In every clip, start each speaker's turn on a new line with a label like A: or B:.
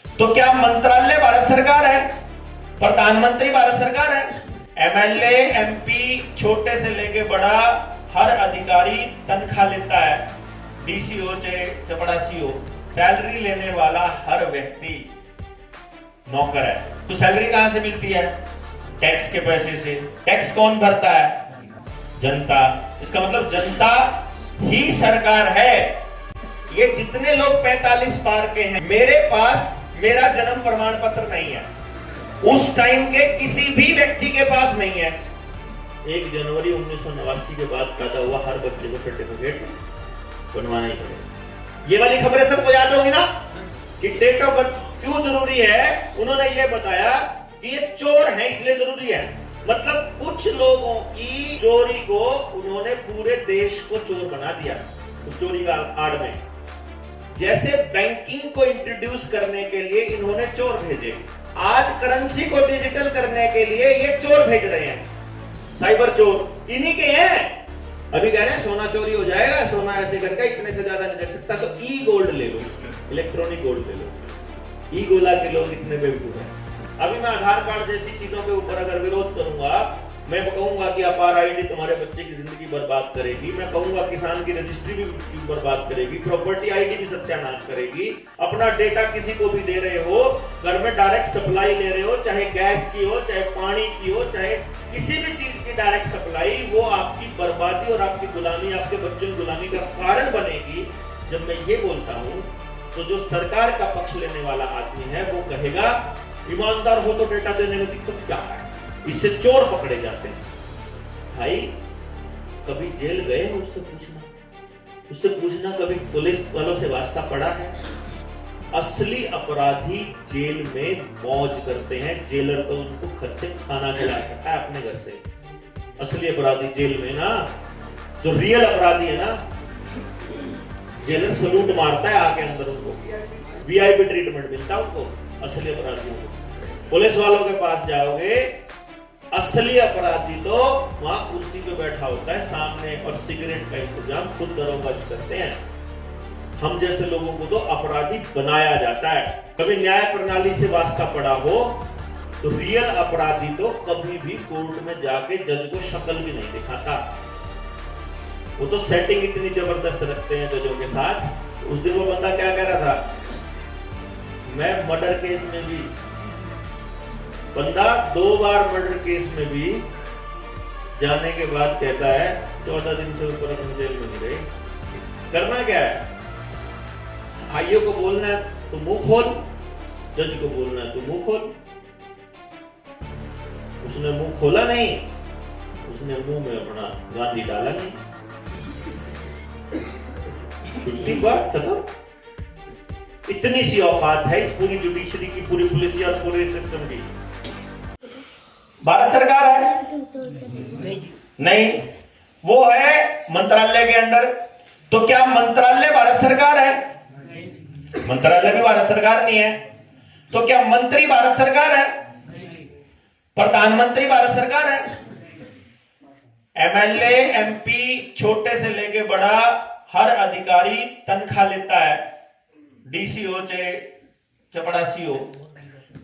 A: तो क्या मंत्रालय भारत सरकार है? प्रधानमंत्री भारत सरकार है? एमएलए, एमपी, छोटे से लेके बड़ा हर अधिकारी तनख्वाह लेता है। डीसीओ चाहे चपड़ासी हो, सैलरी लेने वाला हर व्यक्ति नौकर है। तो सैलरी कहां से मिलती है? टैक्स के पैसे से। टैक्स कौन भरता है? जनता। इसका मतलब जनता ही सरकार है। ये जितने लोग 45 पार के हैं, मेरे पास मेरा जन्म प्रमाण पत्र नहीं है, उस टाइम के किसी भी व्यक्ति के पास नहीं है। 1 जनवरी 1989 के बाद पैदा हुआ हर बच्चे को सर्टिफिकेट बनवाना ही पड़ेगा। ये वाली खबरें सबको याद होगी ना कि डेट ऑफ बर्थ क्यों जरूरी है? उन्होंने ये बताया कि ये चोर है इसलिए जरूरी है। मतलब कुछ लोगों की चोरी को उन्होंने पूरे देश को चोर बना दिया उस चोरी का आड़ में। जैसे बैंकिंग को इंट्रोड्यूस करने के लिए इन्होंने चोर भेजे, आज करेंसी को डिजिटल करने के लिए ये चोर भेज रहे हैं, साइबर चोर इन्हीं के हैं। अभी कह रहे हैं सोना चोरी हो जाएगा, सोना ऐसे करके इतने से ज्यादा नहीं रख सकता, तो ई गोल्ड ले लो, इलेक्ट्रॉनिक गोल्ड ले लो। ई गोला के लोग इतने बेवकूफ हैं। अभी मैं आधार कार्ड जैसी चीजों के ऊपर अगर विरोध करूंगा, मैं कहूंगा कि अपार आईडी तुम्हारे बच्चे की जिंदगी बर्बाद करेगी, मैं कहूंगा किसान की रजिस्ट्री भी बर्बाद करेगी, प्रॉपर्टी आईडी भी सत्यानाश करेगी, अपना डेटा किसी को भी दे रहे हो, घर में डायरेक्ट सप्लाई ले रहे हो, चाहे गैस की हो, चाहे पानी की हो, चाहे किसी भी चीज की डायरेक्ट सप्लाई, वो आपकी बर्बादी और आपकी गुलामी, आपके बच्चों की गुलामी का कारण बनेगी। जब मैं ये बोलता हूं तो जो सरकार का पक्ष लेने वाला आदमी है वो कहेगा ईमानदार हो तो डेटा देने में दिक्कत क्या है, इससे चोर पकड़े जाते हैं। भाई कभी जेल गए हो? उससे पूछना कभी पुलिस वालों से वास्ता पड़ा है? असली अपराधी जेल में मौज करते हैं, जेलर तो उनको घर से खाना खिलाया है अपने घर से। असली अपराधी जेल में ना, जो रियल अपराधी है ना, जेलर सलूट मारता है आके अंदर, उनको वीआईपी ट्रीटमेंट मिलता है उनको, असली अपराधियों को। पुलिस वालों के पास जाओगे, असली अपराधी तो वहां कुर्सी पे बैठा होता है सामने और सिगरेट का इंतजाम खुद दरोगाजी करते हैं। हम जैसे लोगों को तो अपराधी बनाया जाता है। कभी न्याय प्रणाली से वास्ता पड़ा हो तो रियल अपराधी तो कभी भी कोर्ट में जाके जज को शक्ल भी नहीं दिखाता। वो तो सेटिंग इतनी जबरदस्त रखते हैं जजों के साथ। उस दिन वो बंदा क्या कह रहा था, मैं मर्डर केस में भी, बंदा 2 बार मर्डर केस में भी जाने के बाद कहता है 14 दिन से ऊपर हम जेल में नहीं रहे। करना क्या है? आईओ को बोलना है तो मुंह खोल, जज को बोलना है तो मुंह खोल। उसने मुंह खोला नहीं, उसने मुंह में अपना गांधी डाला नहीं, छुट्टी बात खत्म। इतनी सी औकात है इस पूरी जुडिशरी की, पूरी पुलिस और पूरे सिस्टम की। भारत सरकार है? नहीं, वो है मंत्रालय के अंडर। तो क्या मंत्रालय भारत सरकार है? मंत्रालय भी भारत सरकार नहीं है। तो क्या मंत्री भारत सरकार है? प्रधानमंत्री भारत सरकार है? एमएलए, एमपी, छोटे से लेके बड़ा हर अधिकारी तनख्वाह लेता है। डीसीओ चाहे चपड़ासी हो,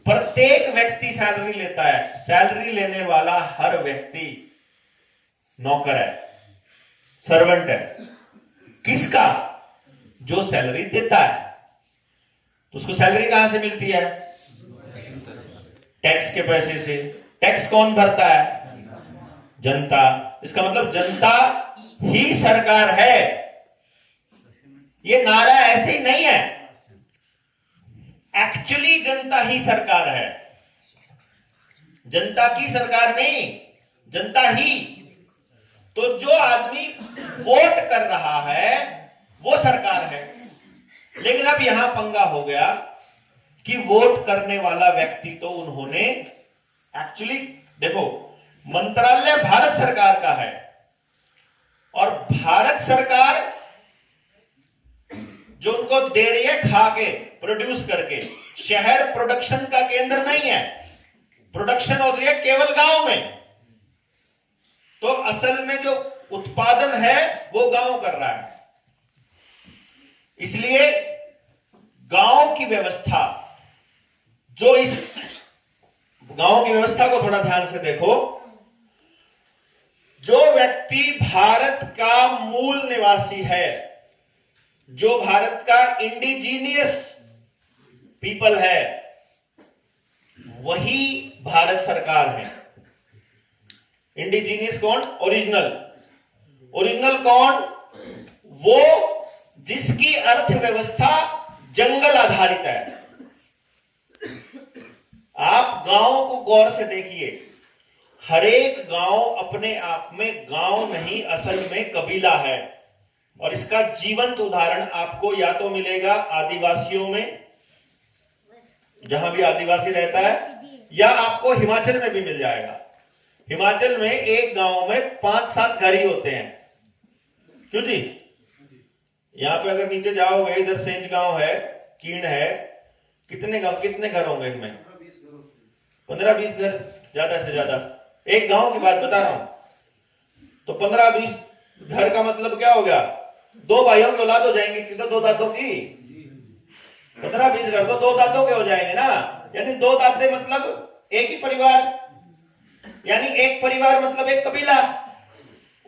A: प्रत्येक व्यक्ति सैलरी लेता है। सैलरी लेने वाला हर व्यक्ति नौकर है, सर्वेंट है। किसका? जो सैलरी देता है। तो उसको सैलरी कहां से मिलती है? टैक्स के पैसे से। टैक्स कौन भरता है? जनता। इसका मतलब जनता ही सरकार है। ये नारा ऐसे ही नहीं है, एक्चुअली जनता ही सरकार है। जनता की सरकार नहीं, जनता ही। तो जो आदमी वोट कर रहा है वो सरकार है। लेकिन अब यहां पंगा हो गया कि वोट करने वाला व्यक्ति तो उन्होंने एक्चुअली, देखो, मंत्रालय भारत सरकार का है और भारत सरकार जो उनको दे रही है खा के, प्रोड्यूस करके। शहर प्रोडक्शन का केंद्र नहीं है, प्रोडक्शन हो रही है केवल गांव में। तो असल में जो उत्पादन है वो गांव कर रहा है। इसलिए गांव की व्यवस्था जो इस गांव की व्यवस्था को थोड़ा ध्यान से देखो, जो व्यक्ति भारत का मूल निवासी है, जो भारत का इंडिजीनियस पीपल है, वही भारत सरकार है। इंडिजीनियस कौन? ओरिजिनल। ओरिजिनल कौन? वो जिसकी अर्थव्यवस्था जंगल आधारित है। आप गांव को गौर से देखिए, हर एक गांव अपने आप में गांव नहीं, असल में कबीला है। और इसका जीवंत उदाहरण आपको या तो मिलेगा आदिवासियों में, जहां भी आदिवासी रहता है, या आपको हिमाचल में भी मिल जाएगा। हिमाचल में एक गांव में 5-7 घर ही होते हैं। क्यों जी? यहां पे अगर नीचे जाओगे, इधर सेंज गांव है, कीण है, कितने घर होंगे इनमें? 15-20 घर, ज्यादा से ज्यादा। एक गांव की बात बता रहा हूं। तो 15-20 घर का मतलब क्या हो गया? 2 भाइयों की औलाद हो जाएंगे, किसका? 2 दादों की। 15-20 घर तो 2 दादों के हो जाएंगे ना, यानी 2 दादे मतलब एक ही परिवार, यानी एक परिवार मतलब एक कबीला,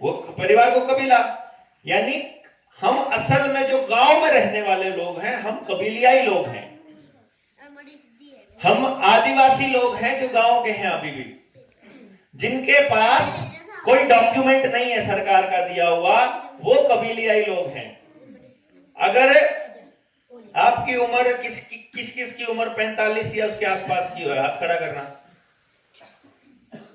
A: वो परिवार को कबीला। यानी हम असल में जो गांव में रहने वाले लोग हैं, हम कबीलियाई लोग हैं, हम आदिवासी लोग हैं जो गांव के हैं अभी भी, जिनके पास कोई डॉक्यूमेंट नहीं है सरकार का दिया हुआ, वो कबीलियाई लोग हैं। अगर आपकी उम्र किस की उम्र 45 या उसके आसपास की हो, हाथ खड़ा करना।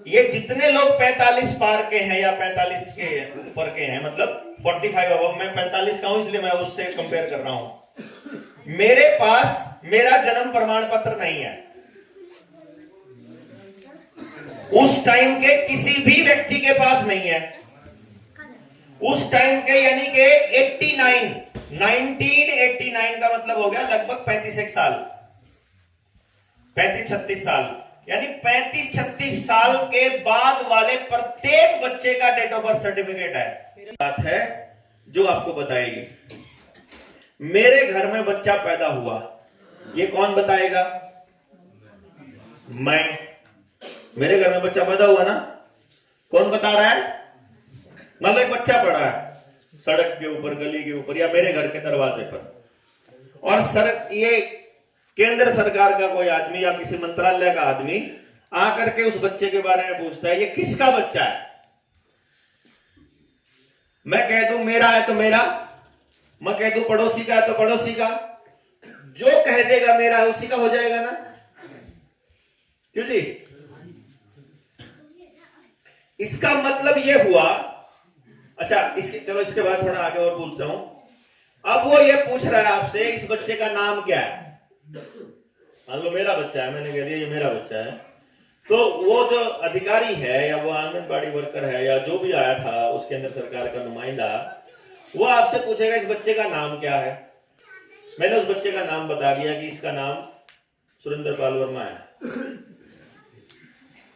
A: ये जितने लोग 45 पार के हैं या 45 के ऊपर के हैं, मतलब 45 अब मैं 45 का हूं, इसलिए मैं उससे कंपेयर कर रहा हूं। मेरे पास मेरा जन्म प्रमाण पत्र नहीं है। उस टाइम के किसी भी व्यक्ति के पास नहीं है। उस टाइम के यानी कि 1989 का मतलब हो गया लगभग 35 साल, 35-36 साल, यानी 35-36 साल के बाद वाले प्रत्येक बच्चे का डेट ऑफ बर्थ सर्टिफिकेट है। बात है जो आपको बताएगी। मेरे घर में बच्चा पैदा हुआ, ये कौन बताएगा? मैं। मेरे घर में बच्चा पैदा हुआ ना, कौन बता रहा है? मतलब एक बच्चा पड़ा है सड़क के ऊपर, गली के ऊपर, या मेरे घर के दरवाजे पर, और ये केंद्र सरकार का कोई आदमी या किसी मंत्रालय का आदमी आकर के उस बच्चे के बारे में पूछता है, ये किसका बच्चा है? मैं कह दूं मेरा है तो मेरा, मैं कह दूं पड़ोसी का है तो पड़ोसी का, जो कह देगा मेरा है उसी का हो जाएगा ना। क्यों जी? इसका मतलब ये हुआ। अच्छा, इसके बाद थोड़ा आगे और पूछता हूं। अब वो ये पूछ रहा है आपसे, इस बच्चे का नाम क्या है? मान लो मेरा बच्चा है, मैंने कह दिया ये मेरा बच्चा है, तो वो जो अधिकारी है या वो आंगनबाड़ी वर्कर है या जो भी आया था उस केंद्र सरकार का नुमाइंदा, वो आपसे पूछेगा इस बच्चे का नाम क्या है। मैंने उस बच्चे का नाम बता दिया कि इसका नाम सुरेंद्र पाल वर्मा है,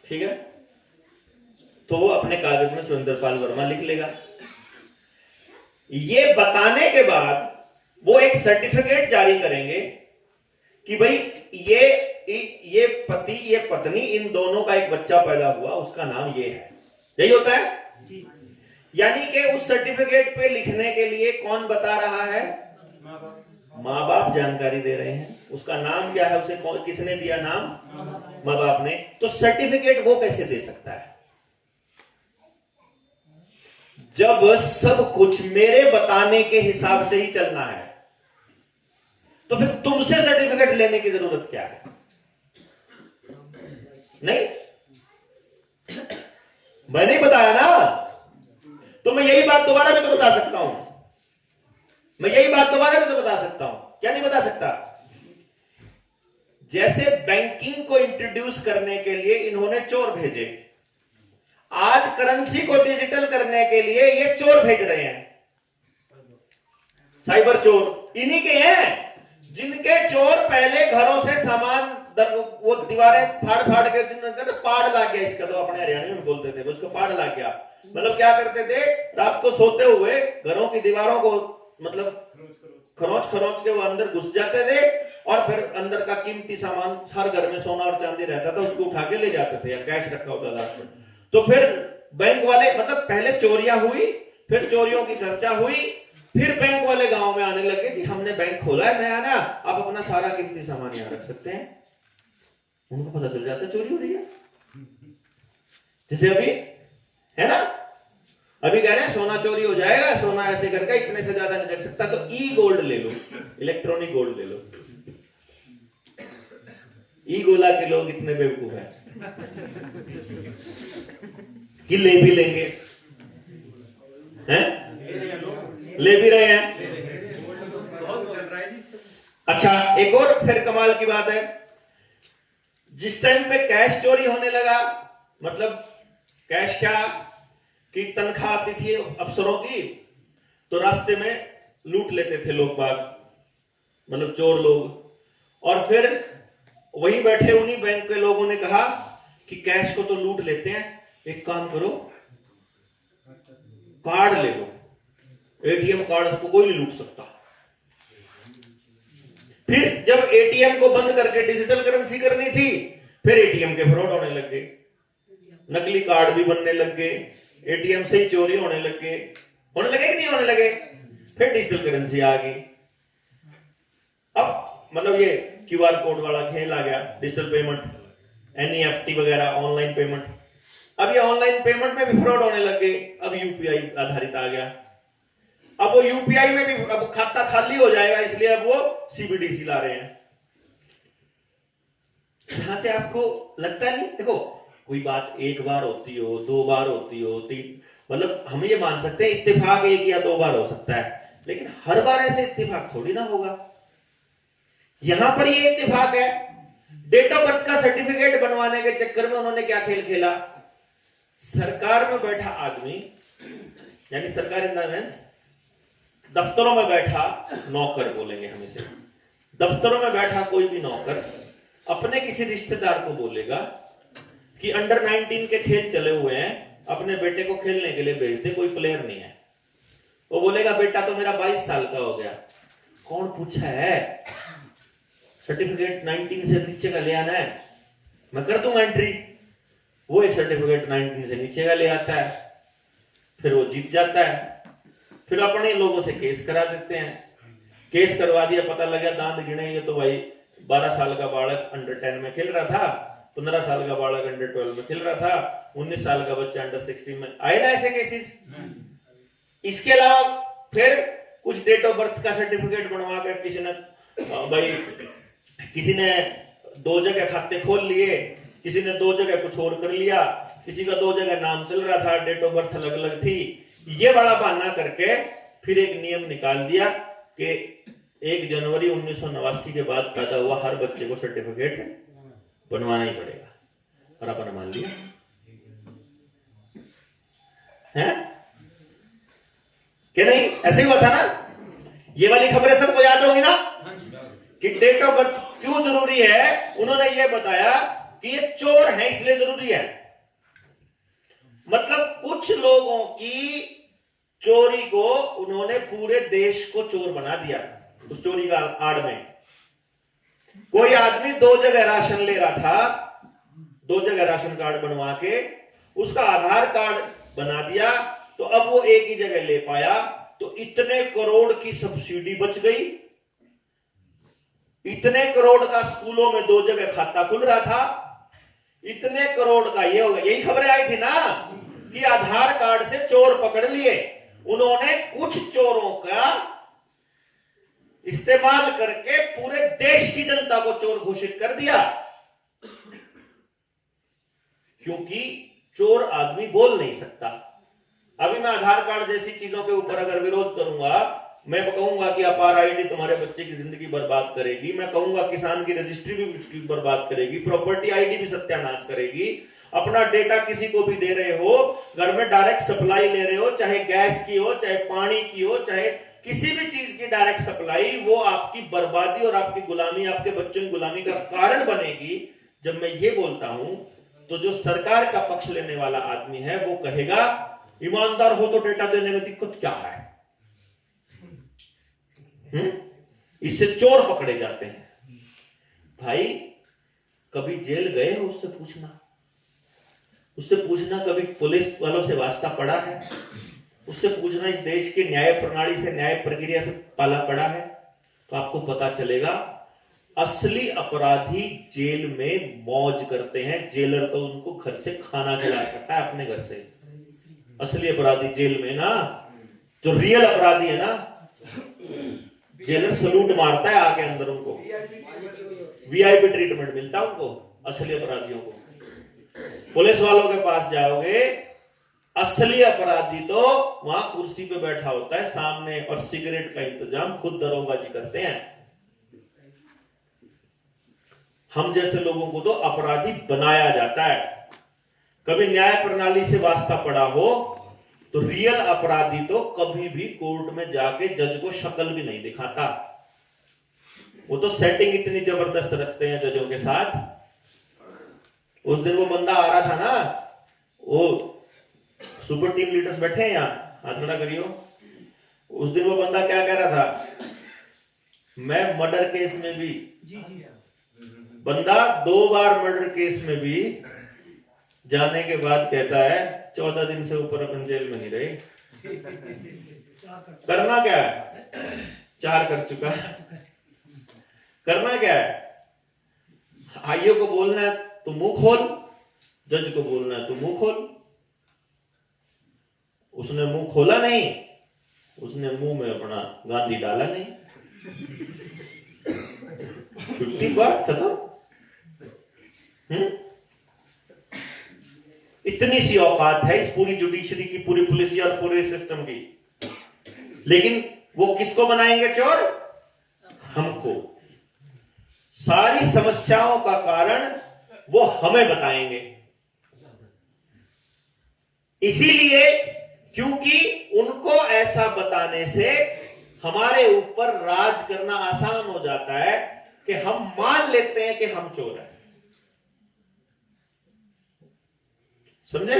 A: ठीक है? तो वो अपने कागज में सुरेंद्र पाल वर्मा लिख लेगा। ये बताने के बाद वो एक सर्टिफिकेट जारी करेंगे कि भाई ये पति ये पत्नी, इन दोनों का एक बच्चा पैदा हुआ, उसका नाम ये है। यही होता है। यानी कि उस सर्टिफिकेट पे लिखने के लिए कौन बता रहा है? माँ बाप जानकारी दे रहे हैं। उसका नाम क्या है, उसे किसने दिया नाम? माँ बाप ने। तो सर्टिफिकेट वो कैसे दे सकता है जब सब कुछ मेरे बताने के हिसाब से ही चलना है? तो फिर तुमसे सर्टिफिकेट लेने की जरूरत क्या है? नहीं, मैं नहीं बताया ना, तो मैं यही बात दोबारा भी तो बता सकता हूं। क्या नहीं बता सकता? जैसे बैंकिंग को इंट्रोड्यूस करने के लिए इन्होंने चोर भेजे, आज करेंसी को डिजिटल करने के लिए ये चोर भेज रहे हैं, साइबर चोर इन्हीं के हैं, जिनके चोर पहले घरों से सामान वो दीवारें फाड़ के तो पाड़ लाग गया, इसका तो अपने हरियाणा में बोलते थे, उसको पाड़ लाग गया। मतलब क्या करते थे, रात को सोते हुए घरों की दीवारों को मतलब खरोच के वो अंदर घुस जाते थे और फिर अंदर का कीमती सामान, हर घर में सोना और चांदी रहता था, उसको उठा के ले जाते थे या कैश रखा होता था। तो फिर बैंक वाले, मतलब पहले चोरियां हुई, फिर चोरियों की चर्चा हुई, फिर बैंक वाले गांव में आने लगे जी हमने बैंक खोला है नया नया, आप अपना सारा कीमती सामान यहां रख सकते हैं। उनको पता चल जाता चोरी हो रही है। जैसे अभी है ना, अभी कह रहे हैं सोना चोरी हो जाएगा, सोना ऐसे करके इतने से ज्यादा नहीं रख सकता, तो ई गोल्ड ले लो, इलेक्ट्रॉनिक गोल्ड ले लो। ई गोला के लोग इतने बेवकूफ हैं कि ले भी लेंगे, हैं? ले भी रहे हैं। अच्छा, एक और फिर कमाल की बात है, जिस टाइम पे कैश चोरी होने लगा, मतलब कैश क्या कि तनख्वाह आती थी अफसरों की, तो रास्ते में लूट लेते थे लोग बाग, मतलब चोर लोग। और फिर वहीं बैठे उन्हीं बैंक के लोगों ने कहा कि कैश को तो लूट लेते हैं, एक काम करो कार्ड ले लो, एटीएम कार्ड को कोई नहीं लूट सकता। फिर जब एटीएम को बंद करके डिजिटल करेंसी करनी थी, फिर एटीएम के फ्रॉड होने लग गए, नकली कार्ड भी बनने लग गए, एटीएम से ही चोरी होने लगे कि नहीं होने लगे। फिर डिजिटल करेंसी आ गई, अब मतलब ये क्यूआर कोड वाला खेल आ गया, डिजिटल पेमेंट, एनईएफटी वगैरह, ऑनलाइन पेमेंट। अब ये ऑनलाइन पेमेंट में भी फ्रॉड होने लग गए, अब यूपीआई आधारित आ गया। अब वो यूपीआई में भी अब खाता खाली हो जाएगा, इसलिए अब वो सीबीडीसी ला रहे हैं। यहां से आपको लगता नहीं, देखो कोई बात एक बार होती हो, दो बार होती हो, तीन, मतलब हम ये मान सकते हैं इत्तेफाक एक या दो बार हो सकता है, लेकिन हर बार ऐसे इत्तेफाक थोड़ी ना होगा। यहां पर ये इत्तेफाक है। डेट ऑफ बर्थ का सर्टिफिकेट बनवाने के चक्कर में उन्होंने क्या खेल खेला, सरकार में बैठा आदमी, यानी सरकार इन द सेंस दफ्तरों में बैठा नौकर बोलेंगे हम इसे, दफ्तरों में बैठा कोई भी नौकर अपने किसी रिश्तेदार को बोलेगा कि अंडर 19 के खेल चले हुए हैं, अपने बेटे को खेलने के लिए भेज दे, कोई प्लेयर नहीं है। वो बोलेगा बेटा तो मेरा 22 साल का हो गया। कौन पूछा है, सर्टिफिकेट 19 से नीचे का ले आना है, मैं कर दूंगा एंट्री। वो एक सर्टिफिकेट 19 से नीचे का ले आता है, फिर वो जीत जाता है, फिर अपने लोगों से केस करा देते हैं। केस करवा दिया, पता लगा दांत गिने, ये तो भाई 12 साल का बालक अंडर 10 में खेल रहा था, 15 साल का बालक अंडर 12 में खेल रहा था, 19 साल का बच्चा अंडर 16 में, आए ना ऐसे केसेस। इसके अलावा फिर कुछ डेट ऑफ बर्थ का सर्टिफिकेट बनवा कर किसी ने भाई, किसी ने 2 जगह खाते खोल लिए, किसी ने 2 जगह कुछ और कर लिया, किसी का 2 जगह नाम चल रहा था, डेट ऑफ बर्थ अलग अलग थी। ये बड़ा बहाना करके फिर एक नियम निकाल दिया कि 1 जनवरी 1989 के बाद पैदा हुआ हर बच्चे को सर्टिफिकेट बनवाना ही पड़ेगा, और अपन मान लिया है कि नहीं? ऐसे ही हुआ था ना। ये वाली खबरें सबको याद होगी ना कि डेट ऑफ बर्थ क्यों जरूरी है। उन्होंने ये बताया कि ये चोर है इसलिए जरूरी है, मतलब कुछ लोगों की चोरी को उन्होंने पूरे देश को चोर बना दिया। उस चोरी का आड़ में कोई आदमी 2 जगह राशन ले रहा था, 2 जगह राशन कार्ड बनवा के उसका आधार कार्ड बना दिया, तो अब वो एक ही जगह ले पाया, तो इतने करोड़ की सब्सिडी बच गई, इतने करोड़ का स्कूलों में 2 जगह खाता खुल रहा था, इतने करोड़ का ये होगा। यही खबरें आई थी ना कि आधार कार्ड से चोर पकड़ लिए। उन्होंने कुछ चोरों का इस्तेमाल करके पूरे देश की जनता को चोर घोषित कर दिया, क्योंकि चोर आदमी बोल नहीं सकता। अभी मैं आधार कार्ड जैसी चीजों के ऊपर अगर विरोध करूंगा, मैं कहूंगा कि अपार आईडी तुम्हारे बच्चे की जिंदगी बर्बाद करेगी, मैं कहूंगा किसान की रजिस्ट्री भी उसकी बर्बाद करेगी, प्रॉपर्टी आईडी भी सत्यानाश करेगी, अपना डेटा किसी को भी दे रहे हो, घर में डायरेक्ट सप्लाई ले रहे हो, चाहे गैस की हो, चाहे पानी की हो, चाहे किसी भी चीज की डायरेक्ट सप्लाई, वो आपकी बर्बादी और आपकी गुलामी, आपके बच्चों की गुलामी का कारण बनेगी। जब मैं ये बोलता हूं तो जो सरकार का पक्ष लेने वाला आदमी है वो कहेगा ईमानदार हो तो डेटा देने में दिक्कत क्या है। इससे चोर पकड़े जाते हैं। भाई कभी जेल गए हो उससे पूछना कभी पुलिस वालों से वास्ता पड़ा है, उससे पूछना इस देश की न्याय प्रणाली से, न्याय प्रक्रिया से पाला पड़ा है, तो आपको पता चलेगा असली अपराधी जेल में मौज करते हैं। जेलर तो उनको घर से खाना खिलाया करता है अपने घर से। असली अपराधी जेल में ना, जो रियल अपराधी है ना, जेलर सलूट मारता है आके अंदर, उनको वीआईपी ट्रीटमेंट मिलता है उनको, असली अपराधियों को। पुलिस वालों के पास जाओगे, असली अपराधी तो वहां कुर्सी पे बैठा होता है सामने, और सिगरेट का इंतजाम खुद दरोगा जी करते हैं। हम जैसे लोगों को तो अपराधी बनाया जाता है। कभी न्याय प्रणाली से वास्ता पड़ा हो तो रियल अपराधी तो कभी भी कोर्ट में जाके जज को शक्ल भी नहीं दिखाता। वो तो सेटिंग इतनी जबरदस्त रखते हैं जजों के साथ। उस दिन वो बंदा आ रहा था ना, वो सुपर टीम लीडर्स बैठे हैं यहाँ, हाथ खड़ा करियो। उस दिन वो बंदा क्या कह रहा था, मैं मर्डर केस में भी, बंदा 2 बार मर्डर केस में भी जाने के बाद कहता है 14 दिन से ऊपर अपन जेल में नहीं रहे। करना क्या है, 4 कर चुका है। करना क्या है, आईओ को बोलना है तो मुंह खोल, जज को बोलना है तो मुंह खोल। उसने मुंह खोला नहीं, उसने मुंह में अपना गांधी डाला नहीं, छुट्टी, बात खत्म। इतनी सी औकात है इस पूरी जुडिशरी की, पूरी पुलिस और पूरे सिस्टम की। लेकिन वो किसको बनाएंगे चोर? हमको। सारी समस्याओं का कारण वो हमें बताएंगे। इसीलिए क्योंकि उनको ऐसा बताने से हमारे ऊपर राज करना आसान हो जाता है कि हम मान लेते हैं कि हम चोर हैं। समझे?